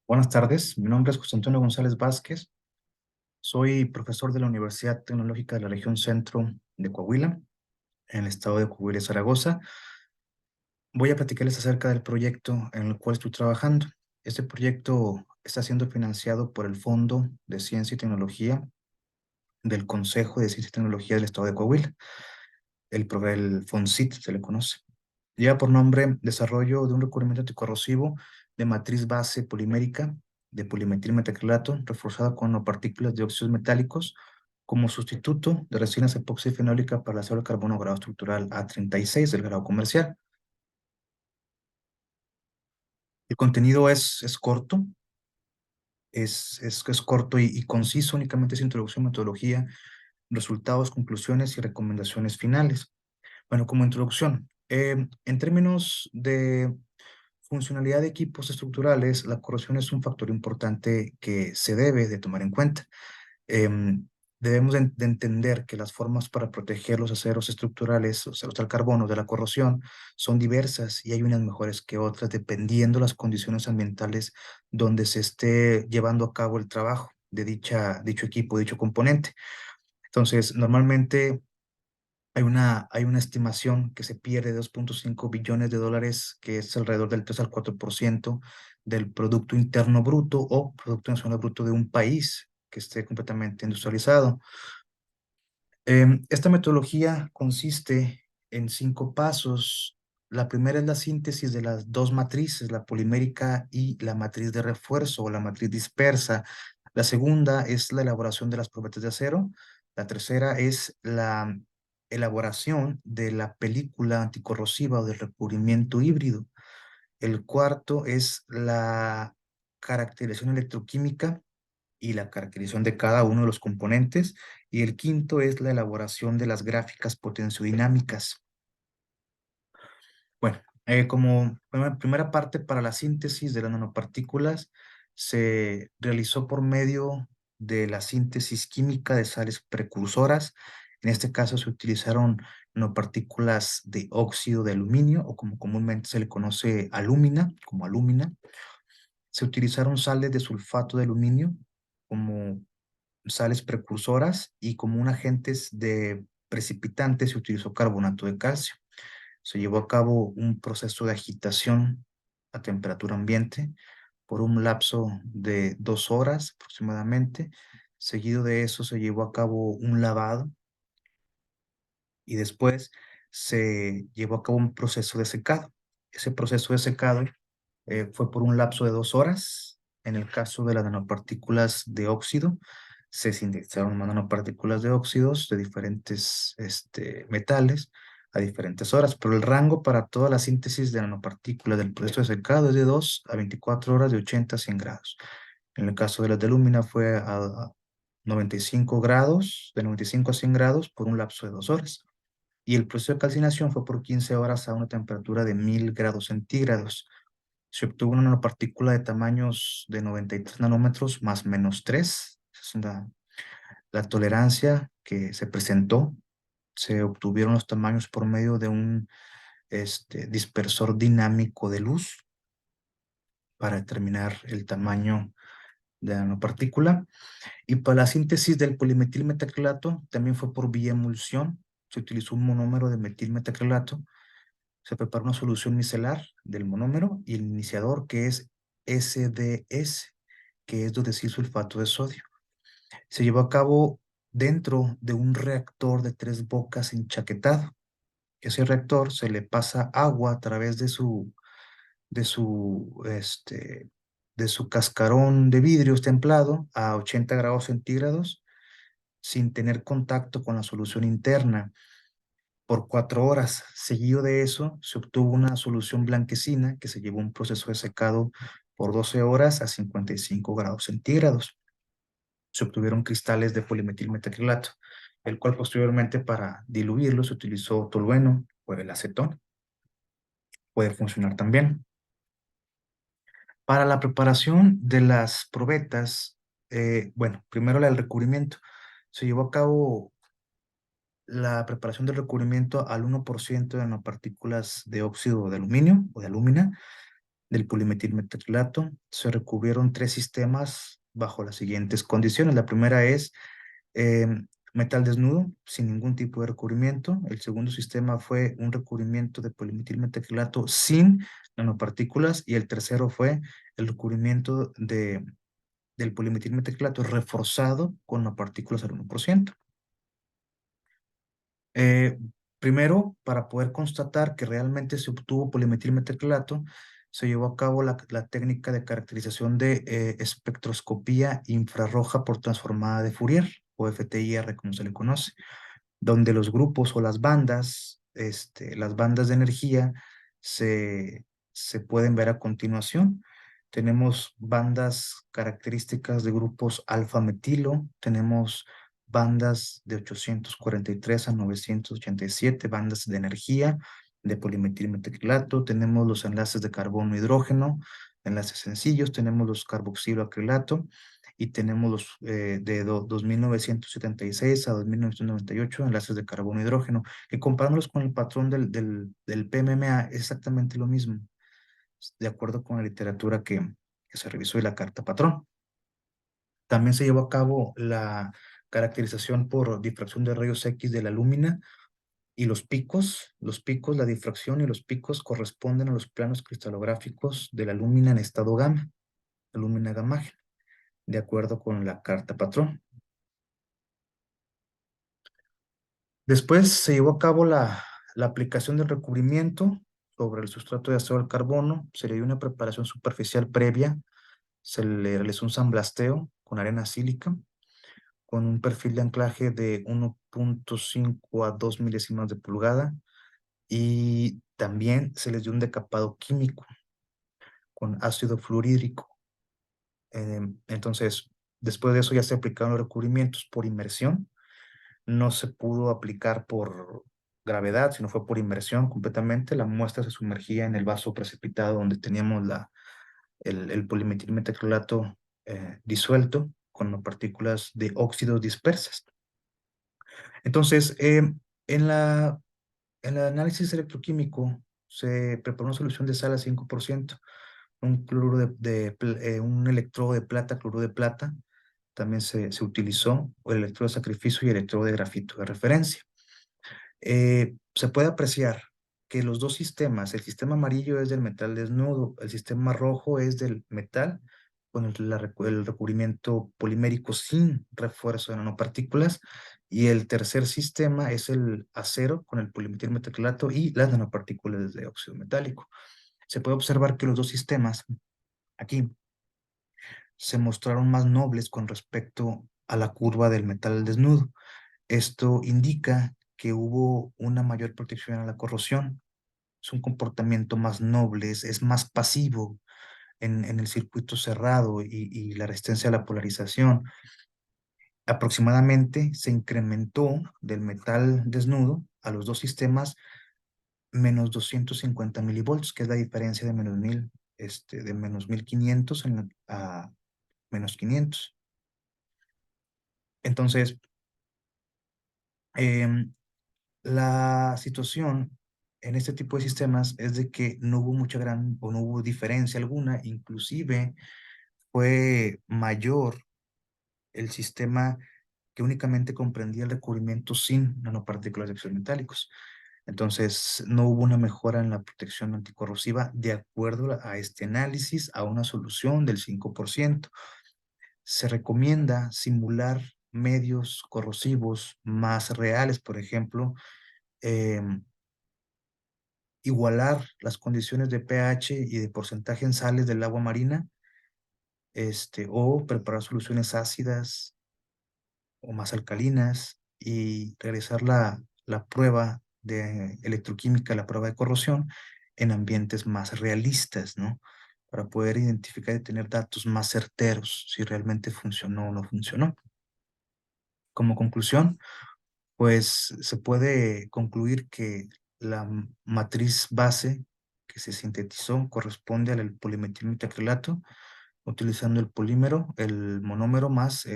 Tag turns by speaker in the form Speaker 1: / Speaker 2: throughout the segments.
Speaker 1: Buenas tardes, mi nombre es José Antonio González Vázquez, soy profesor de la Universidad Tecnológica de la Región Centro de Coahuila, en el estado de Coahuila y Zaragoza. Voy a platicarles acerca del proyecto en el cual estoy trabajando. Este proyecto está siendo financiado por el Fondo de Ciencia y Tecnología del Consejo de Ciencia y Tecnología del estado de Coahuila, el FONCIT se le conoce. Lleva por nombre Desarrollo de un recubrimiento anticorrosivo de matriz base polimérica de polimetilmetacrilato reforzada con nanopartículas de óxidos metálicos como sustituto de resinas epoxi fenólica para la célula de carbono grado estructural A36 del grado comercial. El contenido es corto, es corto y conciso, únicamente es introducción, metodología, resultados, conclusiones y recomendaciones finales. Bueno, como introducción, en términos de funcionalidad de equipos estructurales, la corrosión es un factor importante que se debe de tomar en cuenta. Debemos de entender que las formas para proteger los aceros estructurales, los aceros al carbono de la corrosión, son diversas y hay unas mejores que otras dependiendo las condiciones ambientales donde se esté llevando a cabo el trabajo de dicho equipo, dicho componente. Entonces, normalmente hay una estimación que se pierde de 2,5 billones de dólares, que es alrededor del 3 al 4% del Producto Interno Bruto o Producto Nacional Bruto de un país que esté completamente industrializado. Esta metodología consiste en 5 pasos. La primera es la síntesis de las dos matrices, la polimérica y la matriz de refuerzo o la matriz dispersa. La segunda es la elaboración de las probetas de acero. La tercera es la elaboración de la película anticorrosiva o del recubrimiento híbrido. El cuarto es la caracterización electroquímica y la caracterización de cada uno de los componentes. Y el quinto es la elaboración de las gráficas potenciodinámicas. Bueno, como primera parte para la síntesis de las nanopartículas, se realizó por medio de la síntesis química de sales precursoras. En este caso se utilizaron nanopartículas de óxido de aluminio, o como comúnmente se le conoce alúmina, como alúmina. Se utilizaron sales de sulfato de aluminio como sales precursoras, y como un agente de precipitante se utilizó carbonato de calcio. Se llevó a cabo un proceso de agitación a temperatura ambiente por un lapso de 2 horas aproximadamente. Seguido de eso se llevó a cabo un lavado y después se llevó a cabo un proceso de secado. Ese proceso de secado fue por un lapso de 2 horas. En el caso de las nanopartículas de óxido, se sintetizaron nanopartículas de óxidos de diferentes metales a diferentes horas, pero el rango para toda la síntesis de nanopartículas del proceso de secado es de 2 a 24 horas de 80 a 100 grados. En el caso de las de alúmina fue a 95 grados, de 95 a 100 grados por un lapso de 2 horas. Y el proceso de calcinación fue por 15 horas a una temperatura de 1000 grados centígrados. Se obtuvo una nanopartícula de tamaños de 93 nanómetros más menos 3. Esa es la tolerancia que se presentó. Se obtuvieron los tamaños por medio de un dispersor dinámico de luz para determinar el tamaño de la nanopartícula. Y para la síntesis del polimetilmetacrilato también fue por vía emulsión. Se utilizó un monómero de metilmetacrilato. Se prepara una solución micelar del monómero y el iniciador, que es SDS, que es sulfato de sodio. Se llevó a cabo dentro de un reactor de 3 bocas enchaquetado. Ese reactor se le pasa agua a través de su, este, de su cascarón de vidrio templado a 80 grados centígrados sin tener contacto con la solución interna por 4 horas. Seguido de eso, se obtuvo una solución blanquecina que se llevó un proceso de secado por 12 horas a 55 grados centígrados. Se obtuvieron cristales de polimetilmetacrilato, el cual posteriormente, para diluirlo, se utilizó tolueno o el acetón. Puede funcionar también. Para la preparación de las probetas, bueno, primero el recubrimiento. Se llevó a cabo la preparación del recubrimiento al 1% de nanopartículas de óxido de aluminio o de alúmina. del polimetilmetacrilato. Se recubrieron tres sistemas bajo las siguientes condiciones. La primera es eh, metal desnudo, sin ningún tipo de recubrimiento. El segundo sistema fue un recubrimiento de polimetilmetacrilato sin nanopartículas. Y el tercero fue el recubrimiento del polimetilmetacrilato reforzado con nanopartículas al 1%. Eh, Primero, para poder constatar que realmente se obtuvo polimetilmetacrilato, se llevó a cabo la técnica de caracterización de espectroscopía infrarroja por transformada de Fourier, o FTIR, como se le conoce, donde los grupos o las bandas de energía se, se pueden ver a continuación. Tenemos bandas características de grupos alfa-metilo, tenemos bandas de 843 a 987, bandas de energía de polimetilmetacrilato, tenemos los enlaces de carbono-hidrógeno, enlaces sencillos, tenemos los carboxiloacrilato, y tenemos los de 2976 a 2998 enlaces de carbono e hidrógeno, que comparándolos con el patrón del PMMA es exactamente lo mismo, de acuerdo con la literatura que se revisó y la carta patrón. También se llevó a cabo la caracterización por difracción de rayos X de la lúmina y los picos, la difracción y los picos corresponden a los planos cristalográficos de la lúmina en estado gamma, la lúmina gamma, de acuerdo con la carta patrón. Después se llevó a cabo la aplicación del recubrimiento sobre el sustrato de acero al carbono. Se le dio una preparación superficial previa. Se le realizó un samblasteo con arena sílica con un perfil de anclaje de 1.5 a 2 milésimas de pulgada, y también se les dio un decapado químico con ácido fluorhídrico. Entonces, después de eso ya se aplicaron los recubrimientos por inmersión. No se pudo aplicar por gravedad, sino fue por inmersión completamente. La muestra se sumergía en el vaso precipitado donde teníamos el polimetilmetacrilato disuelto con partículas de óxidos dispersas. Entonces, en el análisis electroquímico se preparó una solución de sal a 5%, un cloruro un electrodo de plata, cloruro de plata. También se utilizó el electrodo de sacrificio y el electrodo de grafito de referencia. Se puede apreciar que los dos sistemas, el sistema amarillo es del metal desnudo, el sistema rojo es del metal con el recubrimiento polimérico sin refuerzo de nanopartículas, y el tercer sistema es el acero con el polimetilmetacrilato y las nanopartículas de óxido metálico. Se puede observar que los dos sistemas aquí se mostraron más nobles con respecto a la curva del metal desnudo. Esto indica que hubo una mayor protección a la corrosión, es un comportamiento más noble, es más pasivo en el circuito cerrado y la resistencia a la polarización. Aproximadamente se incrementó del metal desnudo a los dos sistemas menos 250 milivolts, que es la diferencia de de menos 1500 a menos 500. Entonces, em, la situación en este tipo de sistemas es de que no hubo o no hubo diferencia alguna, inclusive fue mayor el sistema que únicamente comprendía el recubrimiento sin nanopartículas de óxidos metálicos. Entonces, no hubo una mejora en la protección anticorrosiva de acuerdo a este análisis, a una solución del 5%. Se recomienda simular medios corrosivos más reales, por ejemplo, igualar las condiciones de pH y de porcentaje en sales del agua marina, o preparar soluciones ácidas o más alcalinas y realizar la prueba de electroquímica, la prueba de corrosión en ambientes más realistas, ¿no? Para poder identificar y tener datos más certeros si realmente funcionó o no funcionó. Como conclusión, pues se puede concluir que la matriz base que se sintetizó corresponde al polimetilmetacrilato, utilizando el polímero, el monómero más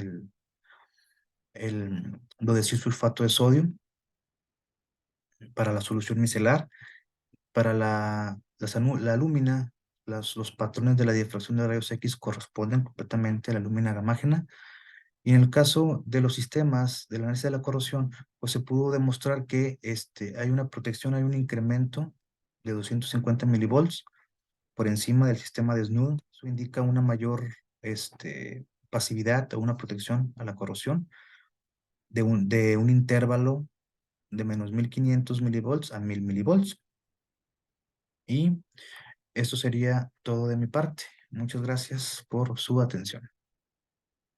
Speaker 1: lo de sulfato de sodio para la solución micelar. Para la alúmina los patrones de la difracción de rayos X corresponden completamente a la lúmina gamágena. Y en el caso de los sistemas del análisis de la corrosión, pues se pudo demostrar que hay una protección, hay un incremento de 250 milivolts por encima del sistema desnudo. Eso indica una mayor pasividad o una protección a la corrosión de un intervalo de menos 1500 milivolts a 1000 milivolts. Y esto sería todo de mi parte. Muchas gracias por su atención.